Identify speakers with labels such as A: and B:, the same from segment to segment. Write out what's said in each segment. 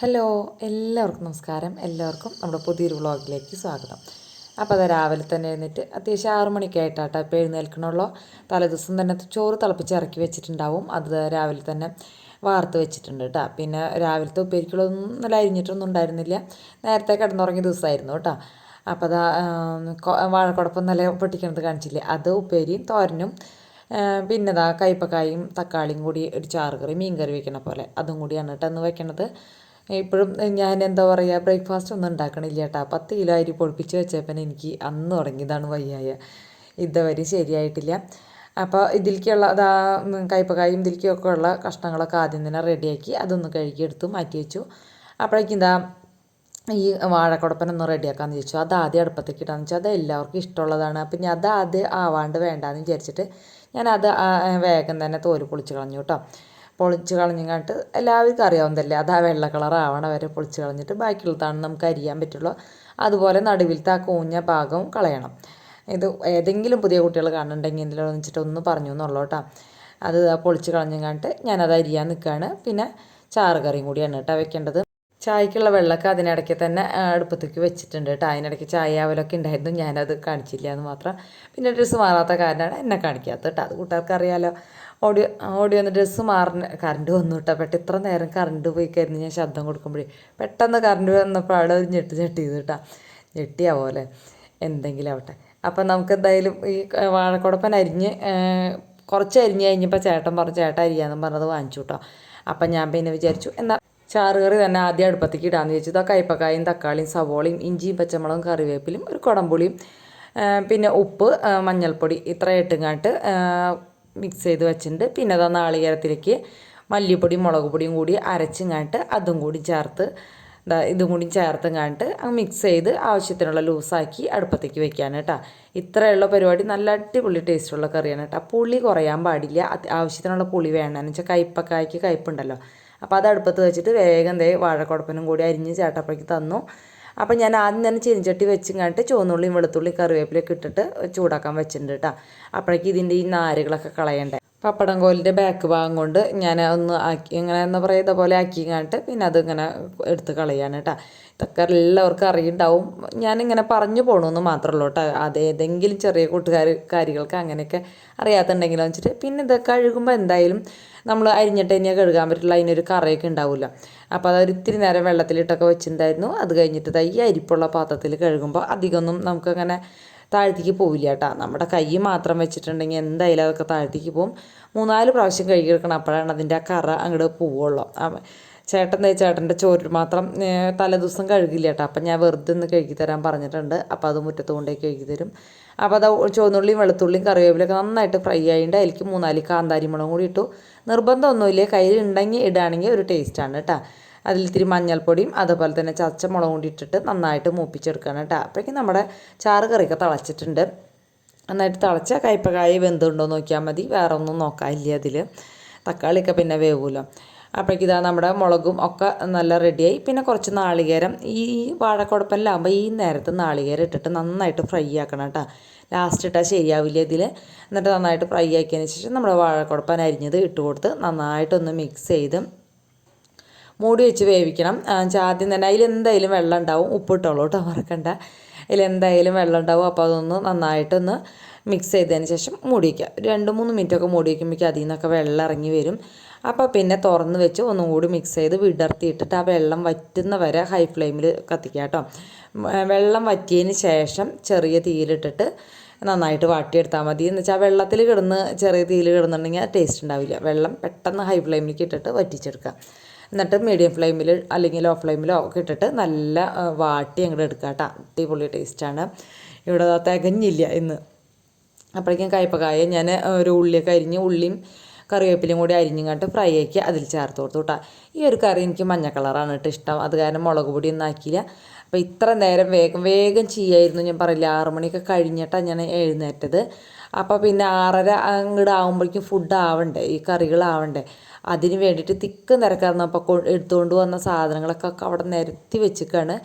A: Hello, എല്ലാവർക്കും നമസ്കാരം. എല്ലാവർക്കും നമ്മുടെ പുതിയൊരു വ്ളോഗിലേക്ക് സ്വാഗതം. അപ്പോൾ അത് രാവിലെ തന്നെ എഴുന്നേറ്റ് അത്യാവശ്യം 6 മണിക്കായിട്ടാട്ടോ ഇപ്പോൾ എഴുന്നേൽക്കണുള്ളൂ. തലേദിവസം തന്നെ ചോറ് തിളപ്പിച്ച് ഇറക്കി വെച്ചിട്ടുണ്ടാവും. അത് രാവിലെ തന്നെ വാർത്ത് വെച്ചിട്ടുണ്ട് കേട്ടോ. പിന്നെ രാവിലത്തെ ഉപ്പേരിക്കുള്ളതൊന്നും നല്ല അരിഞ്ഞിട്ടൊന്നും ഉണ്ടായിരുന്നില്ല. നേരത്തെ കിടന്നുറങ്ങിയ ദിവസമായിരുന്നു കേട്ടോ. അപ്പോൾ അതാ വാഴക്കുടപ്പം നല്ല പൊട്ടിക്കണത് കാണിച്ചില്ലേ, അത് ഉപ്പേരിയും തോരനും പിന്നെ ഇതാ കയ്പ്പക്കായും തക്കാളിയും കൂടി ഒരു ചാറ് കറി, മീൻ കറി വെക്കണ പോലെ അതും കൂടിയാണ് കേട്ടോ അന്ന് വെക്കണത്. ഇപ്പോഴും ഞാൻ എന്താ പറയുക, ബ്രേക്ക്ഫാസ്റ്റ് ഒന്നും ഉണ്ടാക്കണില്ല കേട്ടോ. 10 കിലോ അരി പൊടിപ്പിച്ച് വെച്ചപ്പോൾ എനിക്ക് അന്ന് തുടങ്ങിയതാണ് വയ്യായ. ഇതുവരെ ശരിയായിട്ടില്ല. അപ്പോൾ ഇതിലേക്കുള്ള കയ്പ്പക്കായും ഇതിലേക്കൊക്കെ ഉള്ള കഷ്ണങ്ങളൊക്കെ ആദ്യം തന്നെ റെഡിയാക്കി അതൊന്ന് കഴുകിയെടുത്തു മാറ്റി വെച്ചു. അപ്പോഴേക്കും ഈ വാഴക്കുടപ്പനൊന്ന് റെഡിയാക്കാമെന്ന് ചോദിച്ചു. അത് ആദ്യം അടുപ്പത്തേക്ക് ഇടാന്ന് വെച്ചാൽ അത് എല്ലാവർക്കും ഇഷ്ടമുള്ളതാണ്. അപ്പം ഞാൻ അത് ആദ്യം ആവാണ്ട് വേണ്ടാന്ന് വിചാരിച്ചിട്ട് ഞാനത് വേഗം തന്നെ തോല് പൊളിച്ച് കളഞ്ഞു കേട്ടോ. പൊളിച്ച് കളഞ്ഞിങ്ങാട്ട് എല്ലാവർക്കും അറിയാവുന്നതല്ലേ, അത് ആ വെള്ള കളർ ആവണ വരെ പൊളിച്ച് കളഞ്ഞിട്ട് ബാക്കിയുള്ളതാണ് നമുക്ക് അരിയാൻ പറ്റുള്ളൂ. അതുപോലെ നടുവിലത്തെ ആ കൂഞ്ഞ ഭാഗവും കളയണം. ഇത് ഏതെങ്കിലും പുതിയ കുട്ടികൾ കാണുന്നുണ്ടെങ്കിൽ എന്തെങ്കിലും വെച്ചിട്ട് ഒന്ന് പറഞ്ഞു എന്നുള്ളൂ കേട്ടോ. അത് പൊളിച്ച് കളഞ്ഞിങ്ങാട്ട് ഞാനത് അരിയാൻ നിൽക്കുകയാണ്. പിന്നെ ചാറ് കറിയും കൂടിയാണ് കേട്ടോ വെക്കേണ്ടത്. ചായക്കുള്ള വെള്ളമൊക്കെ അതിനിടയ്ക്ക് തന്നെ അടുപ്പത്തേക്ക് വെച്ചിട്ടുണ്ട് കേട്ടോ. അതിനിടയ്ക്ക് ചായ അവലൊക്കെ ഉണ്ടായിരുന്നു, ഞാനത് കാണിച്ചില്ല എന്ന് മാത്രം. പിന്നെ ഡ്രസ്സ് മാറാത്ത കാരണമാണ് എന്നെ കാണിക്കാത്തത് കേട്ടോ. അത് കൂട്ടുകാർക്ക് അറിയാമല്ലോ. ഓടി വന്ന് ഡ്രസ്സ് മാറുന്ന കറണ്ട് വന്നു കേട്ടോ. ഇത്ര നേരം കറണ്ട് പോയി കഴിഞ്ഞ് ഞാൻ ശബ്ദം കൊടുക്കുമ്പോഴേ പെട്ടെന്ന് കറണ്ട് വന്നപ്പോൾ അവിടെ ഒരു ഞെട്ട് ചെയ്ത് കേട്ടോ. ഞെട്ടിയാവോലെ എന്തെങ്കിലും ആവട്ടെ. അപ്പം നമുക്ക് എന്തായാലും ഈ വാഴക്കുടപ്പൻ അരിഞ്ഞ് കുറച്ച് അരിഞ്ഞ് കഴിഞ്ഞപ്പോൾ ചേട്ടൻ പറഞ്ഞു, ചേട്ടൻ അരിയാന്നും പറഞ്ഞത് വാങ്ങിച്ചു കേട്ടോ. അപ്പം ഞാൻ പിന്നെ വിചാരിച്ചു എന്നാൽ ചാറുകറി തന്നെ ആദ്യം അടുപ്പത്തേക്ക് ഇടാമെന്ന് ചോദിച്ചു. ആ കയ്പ്പക്കായും തക്കാളിയും സവോളയും ഇഞ്ചിയും പച്ചമുളകും കറിവേപ്പിലും ഒരു കുടംപുളിയും പിന്നെ ഉപ്പ് മഞ്ഞൾപ്പൊടി ഇത്ര ഇട്ടുങ്ങാട്ട് മിക്സ് ചെയ്ത് വെച്ചിട്ടുണ്ട്. പിന്നെ അതാ നാളികേരത്തിലേക്ക് മല്ലിപ്പൊടിയും മുളക് പൊടിയും കൂടി അരച്ചിങ്ങാട്ട് അതും കൂടി ചേർത്ത് ഇതും കൂടി ചേർത്തുങ്ങാട്ട് മിക്സ് ചെയ്ത് ആവശ്യത്തിനുള്ള ലൂസാക്കി അടുപ്പത്തേക്ക് വെക്കുകയാണ് കേട്ടോ. ഇത്രയുള്ള പരിപാടി. നല്ല അടിപൊളി ടേസ്റ്റുള്ള കറിയാണ് കേട്ടോ. പുളി കുറയാൻ പാടില്ല, ആവശ്യത്തിനുള്ള പുളി വേണമെന്ന് വെച്ചാൽ കയ്പ്പക്കായ്ക്ക് കയ്പ്പുണ്ടല്ലോ. അപ്പോൾ അത് അടുപ്പത്ത് വെച്ചിട്ട് വേഗം വാഴക്കുടപ്പനും കൂടി അരിഞ്ഞ് ചേട്ടപ്പയ്ക്ക് തന്നു. അപ്പം ഞാൻ ആദ്യം തന്നെ ചീനിച്ചട്ടി വെച്ചിങ്ങാട്ട് ചുവന്നുള്ളിയും വെളുത്തുള്ളിയും കറിവേപ്പിലൊക്കെ ഇട്ടിട്ട് ചൂടാക്കാൻ വെച്ചിട്ടുണ്ട് കേട്ടോ. അപ്പോഴേക്കും ഇതിൻ്റെ ഈ നാരുകളൊക്കെ കളയണ്ടേ. പപ്പടം കോലിൻ്റെ ബാക്ക് ഭാഗം കൊണ്ട് ഞാൻ ഒന്ന് ആക്കി ഇങ്ങനെ എന്താ പറയുക ഇതേപോലെ ആക്കിങ്ങാട്ട് പിന്നെ അതിങ്ങനെ എടുത്ത് കളയാണ് കേട്ടോ. ഇതൊക്കെ എല്ലാവർക്കും അറിയുണ്ടാവും, ഞാനിങ്ങനെ പറഞ്ഞു പോകണമെന്ന് മാത്രമല്ല കേട്ടോ. അതേതെങ്കിലും ചെറിയ കാര്യങ്ങൾക്ക് അങ്ങനെയൊക്കെ അറിയാത്തുണ്ടെങ്കിലോ വെച്ചിട്ട്. പിന്നെ ഇത് കഴുകുമ്പോൾ എന്തായാലും നമ്മൾ അരിഞ്ഞിട്ട് തന്നെയാണ് കഴുകാൻ പറ്റില്ല, അതിനൊരു കറയൊക്കെ ഉണ്ടാവില്ല. അപ്പോൾ അതൊരു ഇത്തിരി നേരം വെള്ളത്തിലിട്ടൊക്കെ വെച്ചിട്ടുണ്ടായിരുന്നു. അത് കഴിഞ്ഞിട്ട് ഈ അരിപ്പുള്ള പാത്രത്തിൽ കഴുകുമ്പോൾ അധികമൊന്നും നമുക്കങ്ങനെ താഴത്തേക്ക് പോവില്ല കേട്ടോ. നമ്മുടെ കൈ മാത്രം വെച്ചിട്ടുണ്ടെങ്കിൽ എന്തായാലും അതൊക്കെ താഴത്തേക്ക് പോകും. 3-4 പ്രാവശ്യം കഴുകിയെടുക്കണം, അപ്പോഴാണ് അതിൻ്റെ ആ കറ അങ്ങോട്ട് പോവുള്ളൂ. ചേട്ടൻ്റെ ചോറ് മാത്രം തലേദിവസം കഴുകില്ല കേട്ടോ. അപ്പം ഞാൻ വെറുതെ ഒന്ന് കഴുകി തരാൻ പറഞ്ഞിട്ടുണ്ട്. അപ്പോൾ അത് മുറ്റത്ത് കൊണ്ടേക്ക് കഴുകി തരും. അപ്പോൾ അത് ചുവന്നുള്ളിയും വെളുത്തുള്ളിയും കറിവേപ്പിലൊക്കെ നന്നായിട്ട് ഫ്രൈ ആയിട്ട് അതിലേക്ക് 3-4 കാന്താരി മുളകും കൂടി ഇട്ടു. നിർബന്ധമൊന്നുമില്ല, കയ്യിലുണ്ടെങ്കിൽ ഇടുകയാണെങ്കിൽ ഒരു ടേസ്റ്റാണ് കേട്ടോ. അതിലിത്തിരി മഞ്ഞൾപ്പൊടിയും അതുപോലെ തന്നെ ചതച്ച മുളകും കൂടി ഇട്ടിട്ട് നന്നായിട്ട് മൂപ്പിച്ചെടുക്കണം കേട്ടോ. അപ്പോഴേക്കും നമ്മുടെ ചാറ് കറിയൊക്കെ തിളച്ചിട്ടുണ്ട്. നന്നായിട്ട് തിളച്ച കയ്പ്പക്കായ വെന്തുണ്ടോ നോക്കിയാൽ മതി, വേറെ ഒന്നും നോക്കാനില്ല അതിൽ. തക്കാളിയൊക്കെ പിന്നെ വേവുമല്ലോ. അപ്പോഴേക്കും നമ്മുടെ മുളകും ഒക്കെ നല്ല റെഡിയായി. പിന്നെ കുറച്ച് നാളികേരം, ഈ വാഴക്കുടപ്പനിലാകുമ്പോൾ ഈ നേരത്ത് നാളികേരം ഇട്ടിട്ട് നന്നായിട്ട് ഫ്രൈ ആക്കണം കേട്ടോ. ലാസ്റ്റ് ഇട്ടാൽ ശരിയാവില്ല ഇതിൽ. എന്നിട്ട് നന്നായിട്ട് ഫ്രൈ ആക്കിയതിന് ശേഷം നമ്മുടെ വാഴക്കുടപ്പൻ അരിഞ്ഞത് ഇട്ട് കൊടുത്ത് നന്നായിട്ടൊന്ന് മിക്സ് ചെയ്ത് മൂടി വെച്ച് വേവിക്കണം. ആദ്യം തന്നെ അതിലെന്തായാലും വെള്ളം ഉണ്ടാവും, ഉപ്പിട്ടോളൂ കേട്ടോ, മറക്കണ്ട. അതിലെന്തായാലും വെള്ളം ഉണ്ടാവും. അപ്പോൾ അതൊന്ന് നന്നായിട്ടൊന്ന് മിക്സ് ചെയ്തതിന് ശേഷം മൂടി വയ്ക്കുക. 2-3 മിനിറ്റൊക്കെ മൂടി വയ്ക്കുമ്പോഴേക്കും അതിൽ നിന്നൊക്കെ വെള്ളം ഇറങ്ങി വരും. അപ്പോൾ പിന്നെ തുറന്ന് വെച്ച് ഒന്നും കൂടി മിക്സ് ചെയ്ത് വിടർത്തിയിട്ടിട്ട് ആ വെള്ളം വറ്റുന്ന വരെ ഹൈ ഫ്ലെയിമിൽ കത്തിക്കുക കേട്ടോ. വെള്ളം വറ്റിയതിന് ശേഷം ചെറിയ തീയിലിട്ടിട്ട് നന്നായിട്ട് വാട്ടിയെടുത്താൽ മതി. എന്ന് വെച്ചാൽ വെള്ളത്തിൽ കിടന്ന് ചെറിയ തീയിൽ കിടന്നുണ്ടെങ്കിൽ അത് ടേസ്റ്റ് ഉണ്ടാവില്ല. വെള്ളം പെട്ടെന്ന് ഹൈ ഫ്ലെയിമിലേക്ക് ഇട്ടിട്ട് വറ്റിച്ചെടുക്കുക. എന്നിട്ട് മീഡിയം ഫ്ലെയിമിൽ അല്ലെങ്കിൽ ലോ ഫ്ലെയിമിലോ ഒക്കെ ഇട്ടിട്ട് നല്ല വാട്ടി അങ്ങോട്ട് എടുക്കുക കേട്ടോ. അടിപൊളി ടേസ്റ്റാണ്. ഇവിടെ തികഞ്ഞില്ല ഇന്ന്. അപ്പോഴേക്കും കയ്പ്പക്കായ ഞാൻ ഒരു ഉള്ളിയൊക്കെ അരിഞ്ഞ് ഉള്ളിയും കറിവേപ്പിലയും കൂടി അരിഞ്ഞിങ്ങോട്ട് ഫ്രൈ ആക്കി അതിൽ ചേർത്ത് കൊടുത്തു കേട്ടോ. ഈ ഒരു കറി എനിക്ക് മഞ്ഞ കളറാണ് കേട്ടോ ഇഷ്ടം, അത് കാരണം മുളക് പൊടിയൊന്നും ആക്കിയില്ല. അപ്പോൾ ഇത്ര നേരം വേഗം ചെയ്യായിരുന്നു. ഞാൻ പറയില്ല, 6 മണിയൊക്കെ കഴിഞ്ഞിട്ടാണ് ഞാൻ എഴുന്നേറ്റത്. അപ്പോൾ പിന്നെ 6:30 അങ്ങോട്ട് ആകുമ്പോഴേക്കും ഫുഡ് ആവണ്ടേ, ഈ കറികളാവണ്ടേ. അതിന് വേണ്ടിയിട്ട് തിക്ക് നിരക്കാർന്നപ്പോൾ എടുത്തുകൊണ്ട് വന്ന സാധനങ്ങളൊക്കെ അവിടെ നിരത്തി വെച്ചിട്ടാണ്.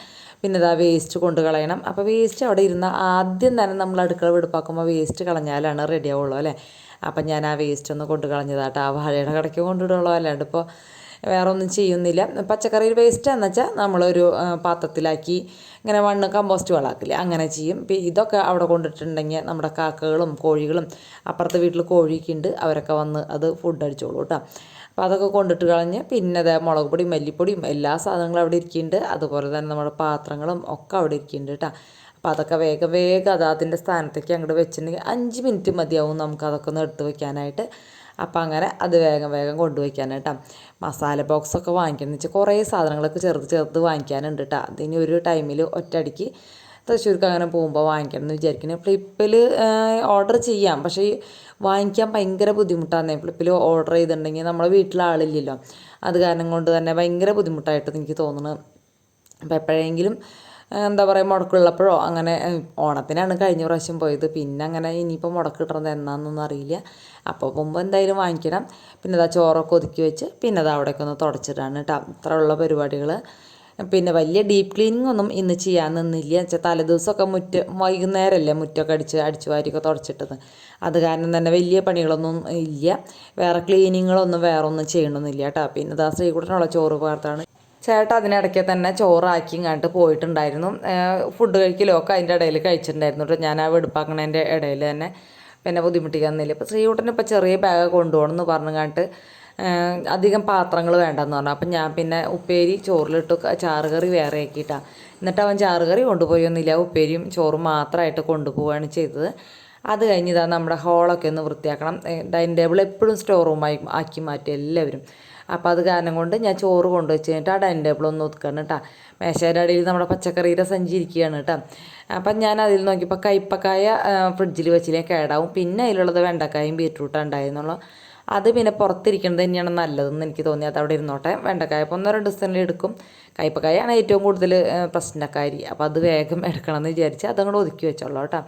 A: പിന്നെ വേസ്റ്റ് കൊണ്ട് കളയണം. അപ്പോൾ വേസ്റ്റ് അവിടെ ഇരുന്ന ആദ്യം തന്നെ നമ്മൾ അടുക്കള വെടുപ്പാക്കുമ്പോൾ വേസ്റ്റ് കളഞ്ഞാലാണ് റെഡി ആവുള്ളൂ അല്ലേ. അപ്പം ഞാൻ ആ വേസ്റ്റ് ഒന്ന് കൊണ്ട് കളഞ്ഞതാട്ടോ. ആ വാഴയുടെ കടയ്ക്ക് കൊണ്ടിടുള്ളൂ, അല്ലാണ്ട് ഇപ്പോൾ വേറെ ഒന്നും ചെയ്യുന്നില്ല. പച്ചക്കറി വേസ്റ്റ് എന്ന് വെച്ചാൽ നമ്മളൊരു പാത്രത്തിലാക്കി ഇങ്ങനെ മണ്ണ് കമ്പോസ്റ്റ് വളമാക്കില്ലേ, അങ്ങനെ ചെയ്യും. ഇതൊക്കെ അവിടെ കൊണ്ടിട്ടുണ്ടെങ്കിൽ നമ്മുടെ കാക്കകളും കോഴികളും അപ്പുറത്തെ വീട്ടിൽ കോഴിയൊക്കെ ഉണ്ട്, അവരൊക്കെ വന്ന് അത് ഫുഡ് അടിച്ചോളൂ കേട്ടോ. അപ്പോൾ അതൊക്കെ കൊണ്ടിട്ട് കളഞ്ഞ് പിന്നെ അത് മുളക് പൊടിയും മല്ലിപ്പൊടിയും എല്ലാ സാധനങ്ങളും അവിടെ ഇരിക്കുന്നുണ്ട്. അതുപോലെ തന്നെ നമ്മുടെ പാത്രങ്ങളും ഒക്കെ അവിടെ ഇരിക്കുന്നുണ്ട് കേട്ടോ. അപ്പോൾ അതൊക്കെ വേഗം വേഗം അതിൻ്റെ സ്ഥാനത്തേക്ക് അങ്ങോട്ട് വെച്ചിട്ടുണ്ടെങ്കിൽ 5 മിനിറ്റ് മതിയാവും നമുക്കതൊക്കെ ഒന്ന് എടുത്ത് വെക്കാനായിട്ട്. അപ്പോൾ അങ്ങനെ അത് വേഗം വേഗം കൊണ്ടുവയ്ക്കാനായിട്ടോ. മസാല ബോക്സൊക്കെ വാങ്ങിക്കണം വെച്ചാൽ കുറേ സാധനങ്ങളൊക്കെ ചെറുത് വാങ്ങിക്കാനുണ്ട് കേട്ടോ. അതിന് ഒരു ടൈമിൽ ഒറ്റയടിക്ക് തൃശ്ശൂർക്ക് അങ്ങനെ പോകുമ്പോൾ വാങ്ങിക്കണം എന്ന് വിചാരിക്കുന്നത്. ഫ്ലിപ്പിൽ ഓർഡർ ചെയ്യാം, പക്ഷേ വാങ്ങിക്കാൻ ഭയങ്കര ബുദ്ധിമുട്ടാണ്. ഫ്ലിപ്പിൽ ഓർഡർ ചെയ്തിട്ടുണ്ടെങ്കിൽ നമ്മളെ വീട്ടിൽ ആളില്ലല്ലോ, അത് കാരണം കൊണ്ട് തന്നെ ഭയങ്കര ബുദ്ധിമുട്ടായിട്ട് എനിക്ക് തോന്നുന്നത്. അപ്പോൾ എപ്പോഴെങ്കിലും എന്താ പറയുക മുടക്കുള്ളപ്പോഴോ അങ്ങനെ, ഓണത്തിനാണ് കഴിഞ്ഞ പ്രാവശ്യം പോയത്, പിന്നെ അങ്ങനെ ഇനിയിപ്പോൾ മുടക്ക് കിട്ടുന്നത് എന്നാന്നൊന്നും അറിയില്ല. അപ്പോൾ പോകുമ്പോൾ എന്തായാലും വാങ്ങിക്കണം. പിന്നെ അതാ ചോറൊക്കെ ഒതുക്കി വെച്ച് പിന്നെ അത് അവിടേക്ക് ഒന്ന് തുടച്ചിടാണ് കേട്ടോ. ഇത്രയുള്ള പരിപാടികൾ. പിന്നെ വലിയ ഡീപ്പ് ക്ലീനിങ് ഒന്നും ഇന്ന് ചെയ്യാൻ നിന്നില്ല. വെച്ചാൽ തലേദിവസമൊക്കെ വൈകുന്നേരമല്ലേ മുറ്റമൊക്കെ അടിച്ചു വാരിയൊക്കെ തുടച്ചിട്ടത്, അത് കാരണം തന്നെ വലിയ പണികളൊന്നും ഇല്ല. വേറെ ക്ലീനിങ്ങുകളൊന്നും വേറെ ഒന്നും ചെയ്യണമെന്നില്ല കേട്ടോ. പിന്നെ ഇതാ ശ്രീകുട്ടനുള്ള ചോറ് പാർത്താണ്. ചേട്ടാ അതിനിടയ്ക്ക് തന്നെ ചോറാക്കി ഇങ്ങോട്ട് പോയിട്ടുണ്ടായിരുന്നു. ഫുഡ് കഴിക്കലൊക്കെ അതിൻ്റെ ഇടയിൽ കഴിച്ചിട്ടുണ്ടായിരുന്നു കേട്ടോ. ഞാൻ ആ വെടുപ്പാക്കണതിൻ്റെ ഇടയിൽ തന്നെ പിന്നെ ബുദ്ധിമുട്ടിക്കാന്നില്ല. ഇപ്പോൾ ശ്രീകുട്ടന് ഇപ്പോൾ ചെറിയ ബാഗ് കൊണ്ടുപോകണം എന്ന് പറഞ്ഞുകൊണ്ട് അധികം പാത്രങ്ങൾ വേണ്ടെന്ന് പറഞ്ഞു. അപ്പം ഞാൻ പിന്നെ ഉപ്പേരി ചോറിലിട്ട് ചാറുകറി വേറെ ആക്കിയിട്ടാണ്. എന്നിട്ട് അവൻ ചാറുകറി കൊണ്ടുപോയൊന്നുമില്ല, ഉപ്പേരിയും ചോറും മാത്രമായിട്ട് കൊണ്ടുപോവുകയാണ് ചെയ്തത്. അത് കഴിഞ്ഞ് നമ്മുടെ ഹോളൊക്കെ ഒന്ന് വൃത്തിയാക്കണം. ഡൈനിങ് ടേബിൾ എപ്പോഴും സ്റ്റോർ റൂമായി ആക്കി മാറ്റി എല്ലാവരും. അപ്പോൾ അത് കാരണം കൊണ്ട് ഞാൻ ചോറ് കൊണ്ടുവച്ച് കഴിഞ്ഞിട്ട് ആ ഡൈനിങ് ടേബിൾ ഒന്ന് ഒതുക്കണം കേട്ടോ. മേശയുടെ അടിയിൽ നമ്മുടെ പച്ചക്കറിയുടെ സഞ്ചി ഇരിക്കുകയാണ് കേട്ടോ. അപ്പം ഞാൻ അതിൽ നോക്കിയപ്പോൾ കയ്പ്പക്കായ ഫ്രിഡ്ജിൽ വെച്ചില്ലേ കേടാവും. പിന്നെ അതിലുള്ളത് വെണ്ടക്കായും ബീറ്റ്റൂട്ടാണ് ഉണ്ടായിരുന്നുള്ളൂ. അത് പിന്നെ പുറത്തിരിക്കുന്നത് തന്നെയാണ് നല്ലതെന്ന് എനിക്ക് തോന്നി. അത് അവിടെ ഇരുന്നോട്ടെ. വെണ്ടക്കായ ഇപ്പോൾ 1-2 ദിവസത്തിൽ എടുക്കും. കയ്പ്പക്കായാണ് ഏറ്റവും കൂടുതൽ പ്രശ്നക്കാരി. അപ്പോൾ അത് വേഗം എടുക്കണം എന്ന് വിചാരിച്ച് അതങ്ങോട്ട് ഒതുക്കി വെച്ചോളൂ കേട്ടോ.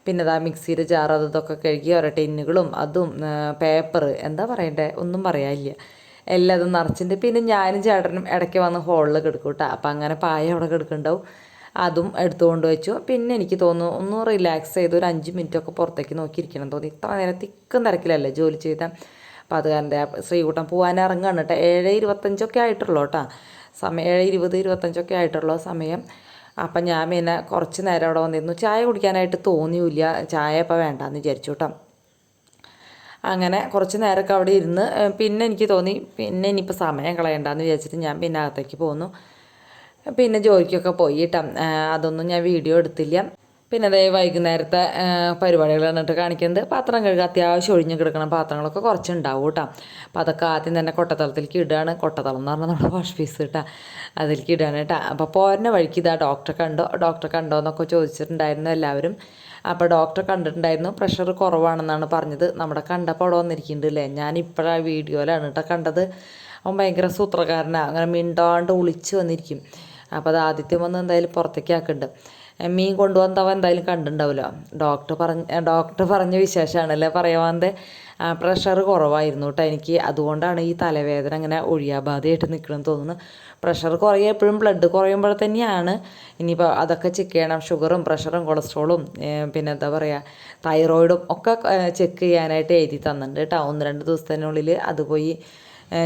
A: പിന്നെ അതാ മിക്സിയുടെ ജാർ ഇതൊക്കെ കഴുകി ഓരോ ടിന്നുകളും അതും പേപ്പർ എന്താ പറയണ്ടേ ഒന്നും പറയാനില്ല, എല്ലാം അത് നിറച്ചിട്ടുണ്ട്. പിന്നെ ഞാനും ചേട്ടനും ഇടയ്ക്ക് വന്ന് ഹോളിൽ കിടക്കും കേട്ടോ. അപ്പം അങ്ങനെ പായ അവിടെ കിടക്കുന്നുണ്ടാവും, അതും എടുത്തുകൊണ്ട് വെച്ചു. പിന്നെ എനിക്ക് തോന്നുന്നു ഒന്ന് റിലാക്സ് ചെയ്ത് ഒരു 5 മിനിറ്റൊക്കെ പുറത്തേക്ക് നോക്കിയിരിക്കണം തോന്നി. ഇത്ര നേരം തിക്കും തിരക്കിലല്ലേ ജോലി ചെയ്താൽ. അപ്പോൾ അത് കാരണം ശ്രീകുട്ടൻ പോകാൻ ഇറങ്ങുകയാണ് കേട്ടോ. 7:25 ആയിട്ടുള്ളൂ കേട്ടോ സമയം. 7:20-25 ആയിട്ടുള്ള സമയം. അപ്പം ഞാൻ പിന്നെ കുറച്ച് നേരം അവിടെ വന്നിരുന്നു. ചായ കുടിക്കാനായിട്ട് തോന്നിയില്ല, ചായ ഇപ്പോൾ വേണ്ടാന്ന് വിചാരിച്ചു കേട്ടോ. അങ്ങനെ കുറച്ച് നേരമൊക്കെ അവിടെ ഇരുന്ന് പിന്നെ എനിക്ക് തോന്നി പിന്നെ ഇനിയിപ്പോൾ സമയം കളയണ്ടെന്ന് വിചാരിച്ചിട്ട് ഞാൻ പിന്നെ അകത്തേക്ക് പോന്നു. പിന്നെ ജോലിക്കൊക്കെ പോയി കേട്ടോ. അതൊന്നും ഞാൻ വീഡിയോ എടുത്തില്ല. പിന്നെ അതേ വൈകുന്നേരത്തെ പരിപാടികൾ എന്നിട്ട് കാണിക്കുന്നത് പാത്രം കഴുകുക. അത്യാവശ്യം ഒഴിഞ്ഞ് കിടക്കണം പാത്രങ്ങളൊക്കെ കുറച്ചുണ്ടാവും കേട്ടോ. അപ്പോൾ അതൊക്കെ ആദ്യം തന്നെ കൊട്ടത്തളത്തിലേക്ക് ഇടുകയാണ്. കൊട്ടത്തളം എന്ന് പറഞ്ഞാൽ നമ്മുടെ വാഷ് പീസ് കേട്ടോ, അതിലേക്ക് ഇടുകയാണ് കേട്ടോ. അപ്പോൾ പോരുന്ന വഴിക്ക് ഇതാ ഡോക്ടറെ കണ്ടോ എന്നൊക്കെ ചോദിച്ചിട്ടുണ്ടായിരുന്നു എല്ലാവരും. അപ്പോൾ ഡോക്ടറെ കണ്ടിട്ടുണ്ടായിരുന്നു. പ്രഷർ കുറവാണെന്നാണ് പറഞ്ഞത്. നമ്മുടെ കണ്ടപ്പോൾ അവിടെ വന്നിരിക്കുന്നുണ്ട് അല്ലേ, ഞാനിപ്പോഴാണ് വീഡിയോയിലാണ് കേട്ടോ കണ്ടത്. അവൻ ഭയങ്കര സൂത്രക്കാരനാണ്, അങ്ങനെ മിണ്ടാണ്ട് ഒളിച്ച് വന്നിരിക്കും. അപ്പോൾ അത് ആദ്യത്തെ വന്ന് എന്തായാലും പുറത്തേക്ക് ആക്കുന്നുണ്ട്. മീൻ കൊണ്ടുവന്നവൻ എന്തായാലും കണ്ടിട്ടുണ്ടാവില്ല. ഡോക്ടർ പറഞ്ഞ വിശേഷമാണല്ലേ പറയാതെ. പ്രഷർ കുറവായിരുന്നു കേട്ടോ എനിക്ക്, അതുകൊണ്ടാണ് ഈ തലവേദന അങ്ങനെ ഒഴിയാബാധയായിട്ട് നിൽക്കണമെന്ന് തോന്നുന്നു. പ്രഷർ കുറയുക എപ്പോഴും ബ്ലഡ് കുറയുമ്പോൾ തന്നെയാണ്. ഇനിയിപ്പോൾ അതൊക്കെ ചെക്ക് ചെയ്യണം, ഷുഗറും പ്രഷറും കൊളസ്ട്രോളും പിന്നെ എന്താ പറയുക തൈറോയിഡും ഒക്കെ ചെക്ക് ചെയ്യാനായിട്ട് എഴുതി തന്നിട്ടുണ്ട് കേട്ടോ. 1-2 ദിവസത്തിനുള്ളിൽ അത് പോയി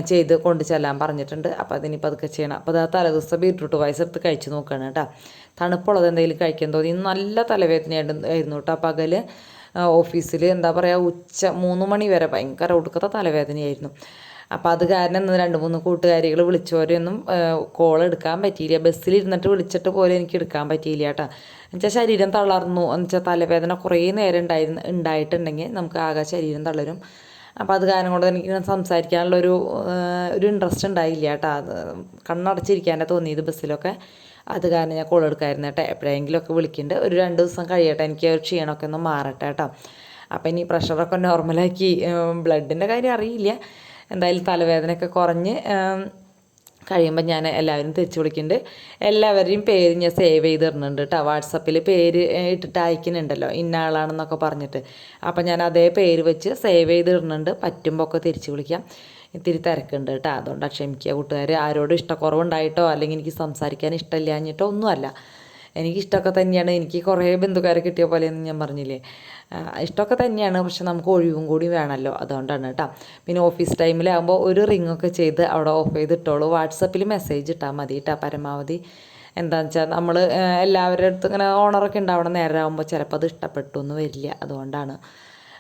A: ചെയ്ത് കൊണ്ട് ചെല്ലാൻ പറഞ്ഞിട്ടുണ്ട്. അപ്പോൾ അതിനിപ്പോൾ അതൊക്കെ ചെയ്യണം. അപ്പോൾ അത് തലേദിവസം ബീറ്റ്റൂട്ട് പായസം എടുത്ത് കഴിച്ച് നോക്കുകയാണ് കേട്ടോ. തണുപ്പുള്ളത് എന്തെങ്കിലും കഴിക്കാൻ തോന്നി. നല്ല തലവേദനയായിരുന്നു കേട്ടോ. പകൽ ഓഫീസിൽ എന്താ പറയുക 3 മണി വരെ ഭയങ്കര ഒടുക്കത്തെ തലവേദനയായിരുന്നു. അപ്പോൾ അത് കാരണം 2-3 കൂട്ടുകാരികൾ വിളിച്ചവരെയൊന്നും കോൾ എടുക്കാൻ പറ്റിയില്ല. ബസ്സിലിരുന്നിട്ട് വിളിച്ചിട്ട് പോലും എനിക്ക് എടുക്കാൻ പറ്റിയില്ല കേട്ടോ. എന്നുവെച്ചാൽ ശരീരം തളർന്നു. എന്നുവെച്ചാൽ തലവേദന കുറേ നേരം ഉണ്ടായിട്ടുണ്ടെങ്കിൽ നമുക്ക് ആകെ ശരീരം തളരും. അപ്പോൾ അത് കാരണം കൊണ്ട് എനിക്ക് സംസാരിക്കാനുള്ളൊരു ഇൻട്രസ്റ്റ് ഉണ്ടായില്ല കേട്ടോ. അത് കണ്ണടച്ചിരിക്കാനേ തോന്നിയത് ബസ്സിലൊക്കെ. അത് കാരണം ഞാൻ കോൾ എടുക്കാമായിരുന്നു കേട്ടോ. എപ്പോഴെങ്കിലുമൊക്കെ വിളിക്കുന്നുണ്ട്. ഒരു 2 ദിവസം കഴിയട്ടെ, എനിക്ക് ക്ഷീണമൊക്കെ ഒന്ന് മാറട്ടെ കേട്ടോ. അപ്പോൾ ഇനി പ്രഷറൊക്കെ നോർമലാക്കി, ബ്ലഡിൻ്റെ കാര്യം അറിയില്ല. എന്തായാലും തലവേദനയൊക്കെ കുറഞ്ഞ് കഴിയുമ്പോൾ ഞാൻ എല്ലാവരും തിരിച്ച് വിളിക്കുന്നുണ്ട്. എല്ലാവരുടെയും പേര് ഞാൻ സേവ് ചെയ്ത് തരുന്നുണ്ട് കേട്ടോ. വാട്സപ്പിൽ പേര് ഇട്ടിട്ട് അയക്കുന്നുണ്ടല്ലോ ഇന്ന ആളാണെന്നൊക്കെ പറഞ്ഞിട്ട്. അപ്പം ഞാൻ അതേ പേര് വെച്ച് സേവ് ചെയ്ത് ഇടുന്നുണ്ട്. പറ്റുമ്പോൾ ഒക്കെ തിരിച്ച് വിളിക്കാം. ഇത്തിരി തിരക്കുണ്ട് കേട്ടോ, അതുകൊണ്ടാണ് ക്ഷമിക്കുക കൂട്ടുകാർ. ആരോടും ഇഷ്ടക്കുറവുണ്ടായിട്ടോ അല്ലെങ്കിൽ എനിക്ക് സംസാരിക്കാൻ ഇഷ്ടമില്ലാഞ്ഞിട്ടോ ഒന്നുമല്ല. എനിക്കിഷ്ടമൊക്കെ തന്നെയാണ്. എനിക്ക് കുറേ ബന്ധുക്കാരെ കിട്ടിയ പോലെയെന്ന് ഞാൻ പറഞ്ഞില്ലേ, ഇഷ്ടമൊക്കെ തന്നെയാണ്. പക്ഷെ നമുക്ക് ഒഴിവും കൂടി വേണമല്ലോ, അതുകൊണ്ടാണ് കേട്ടോ. പിന്നെ ഓഫീസ് ടൈമിലാകുമ്പോൾ ഒരു റിങ്ങൊക്കെ ചെയ്ത് അവിടെ ഓഫ് ചെയ്തിട്ടോളൂ. വാട്സപ്പിൽ മെസ്സേജ് ഇട്ടാൽ മതി കേട്ടോ പരമാവധി. എന്താണെന്ന് വെച്ചാൽ നമ്മൾ എല്ലാവരുടെ അടുത്ത് ഇങ്ങനെ ഓണറൊക്കെ ഉണ്ടാവണം നേരമാകുമ്പോൾ ചിലപ്പോൾ അത് ഇഷ്ടപ്പെട്ടു എന്ന് വരില്ല, അതുകൊണ്ടാണ്.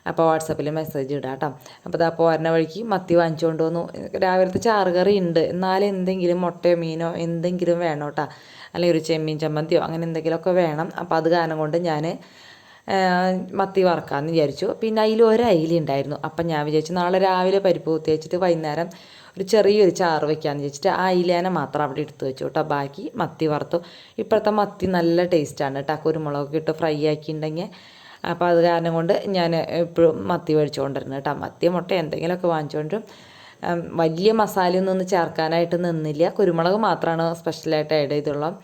A: അപ്പോൾ വാട്സപ്പിൽ മെസ്സേജ് ഇടാം കേട്ടോ. അപ്പോൾ ഇതാ പോരുന്ന വഴിക്ക് മത്തി വാങ്ങിച്ചുകൊണ്ട് വന്നു. രാവിലത്തെ ചാറുകറി ഉണ്ട്, എന്നാലും എന്തെങ്കിലും മുട്ടയോ മീനോ എന്തെങ്കിലും വേണം കേട്ടോ, അല്ലെങ്കിൽ ഒരു ചെമ്മീൻ ചമ്മന്തിയോ അങ്ങനെ എന്തെങ്കിലുമൊക്കെ വേണം. അപ്പോൾ അത് കാരണം കൊണ്ട് ഞാൻ മത്തി വറക്കാമെന്ന് വിചാരിച്ചു. പിന്നെ അതിൽ ഒരു അയില ഉണ്ടായിരുന്നു. അപ്പം ഞാൻ വിചാരിച്ചു നാളെ രാവിലെ പരിപ്പ് കുത്തി വെച്ചിട്ട് വൈകുന്നേരം ഒരു ചെറിയൊരു ചാറ് വയ്ക്കാമെന്ന് വിചാരിച്ചിട്ട് ആ അയിലേനെ മാത്രം അവിടെ എടുത്ത് വെച്ചു കേട്ടോ. ബാക്കി മത്തി വറുത്തു. ഇപ്പോഴത്തെ മത്തി നല്ല ടേസ്റ്റാണ് കേട്ടോ, കുരുമുളകൊക്കെ ഇട്ട് ഫ്രൈ ആക്കിയിട്ടുണ്ടെങ്കിൽ. അപ്പോൾ അത് കാരണം കൊണ്ട് ഞാൻ എപ്പോഴും മത്തി മേടിച്ചുകൊണ്ടിരുന്നു കേട്ടോ. മത്തി മുട്ട എന്തെങ്കിലുമൊക്കെ വാങ്ങിച്ചുകൊണ്ടും വലിയ മസാലയൊന്നും ചേർക്കാനായിട്ട് നിന്നില്ല. കുരുമുളക് മാത്രമാണ് സ്പെഷ്യലായിട്ട് ആഡ് ചെയ്തുള്ളത്.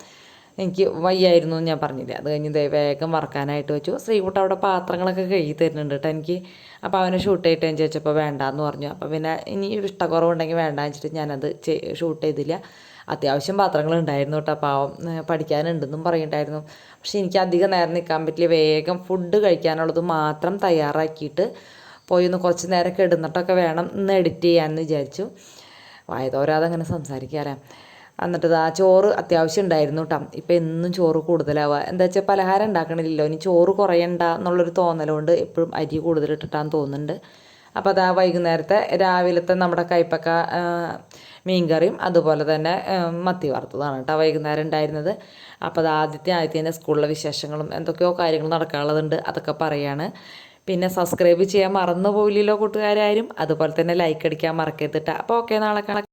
A: എനിക്ക് വയ്യായിരുന്നു ഞാൻ പറഞ്ഞില്ല. അത് കഴിഞ്ഞ് വേഗം വറക്കാനായിട്ട് വെച്ചു. ശ്രീകുട്ട അവിടെ പാത്രങ്ങളൊക്കെ കഴുകി തരുന്നുണ്ട് കേട്ടോ എനിക്ക്. അപ്പോൾ അവനെ ഷൂട്ട് ചെയ്തിട്ട് ഞാൻ ചോദിച്ചപ്പോൾ വേണ്ടാന്ന് പറഞ്ഞു. അപ്പോൾ പിന്നെ ഇനി ഇഷ്ടക്കുറവുണ്ടെങ്കിൽ വേണ്ടാന്ന് വെച്ചിട്ട് ഞാനത് ഷൂട്ട് ചെയ്തില്ല. അത്യാവശ്യം പാത്രങ്ങളുണ്ടായിരുന്നു കേട്ടോ. പാവം പഠിക്കാനുണ്ടെന്നും പറയുന്നുണ്ടായിരുന്നു. പക്ഷേ എനിക്ക് അധികം നേരം നിൽക്കാൻ പറ്റില്ല. വേഗം ഫുഡ് കഴിക്കാനുള്ളത് മാത്രം തയ്യാറാക്കിയിട്ട് പോയി ഒന്ന് കുറച്ച് നേരം കിടന്നിട്ടൊക്കെ വേണം ഇന്ന് എഡിറ്റ് ചെയ്യാമെന്ന് വിചാരിച്ചു. വായതോരാതെ അങ്ങനെ സംസാരിക്കാറേ. എന്നിട്ട് ആ ചോറ് അത്യാവശ്യം ഉണ്ടായിരുന്നു കേട്ടോ. ഇപ്പം എന്നും ചോറ് കൂടുതലാവുക, എന്താ വെച്ചാൽ പലഹാരം ഉണ്ടാക്കണില്ലല്ലോ, ഇനി ചോറ് കുറയണ്ട എന്നുള്ളൊരു തോന്നലുകൊണ്ട് എപ്പോഴും അരി കൂടുതലിട്ടിട്ടാന്ന് തോന്നുന്നുണ്ട്. അപ്പോൾ അതാ വൈകുന്നേരത്തെ രാവിലത്തെ നമ്മുടെ കയ്പ്പക്ക മീൻകറിയും അതുപോലെ തന്നെ മത്തി വറുത്തതാണ് കേട്ടോ വൈകുന്നേരം ഉണ്ടായിരുന്നത്. അപ്പോൾ അത് ആദ്യത്തെ സ്കൂളിലെ വിശേഷങ്ങളും എന്തൊക്കെയോ കാര്യങ്ങൾ നടക്കാനുള്ളതുണ്ട്, അതൊക്കെ പറയാണ്. പിന്നെ സബ്സ്ക്രൈബ് ചെയ്യാൻ മറന്നു പോയില്ലല്ലോ കൂട്ടുകാരും. അതുപോലെ തന്നെ ലൈക്ക് അടിക്കാൻ മറക്കരുത് കേട്ടോ. അപ്പോൾ ഓക്കെ, നാളെ കാണാം.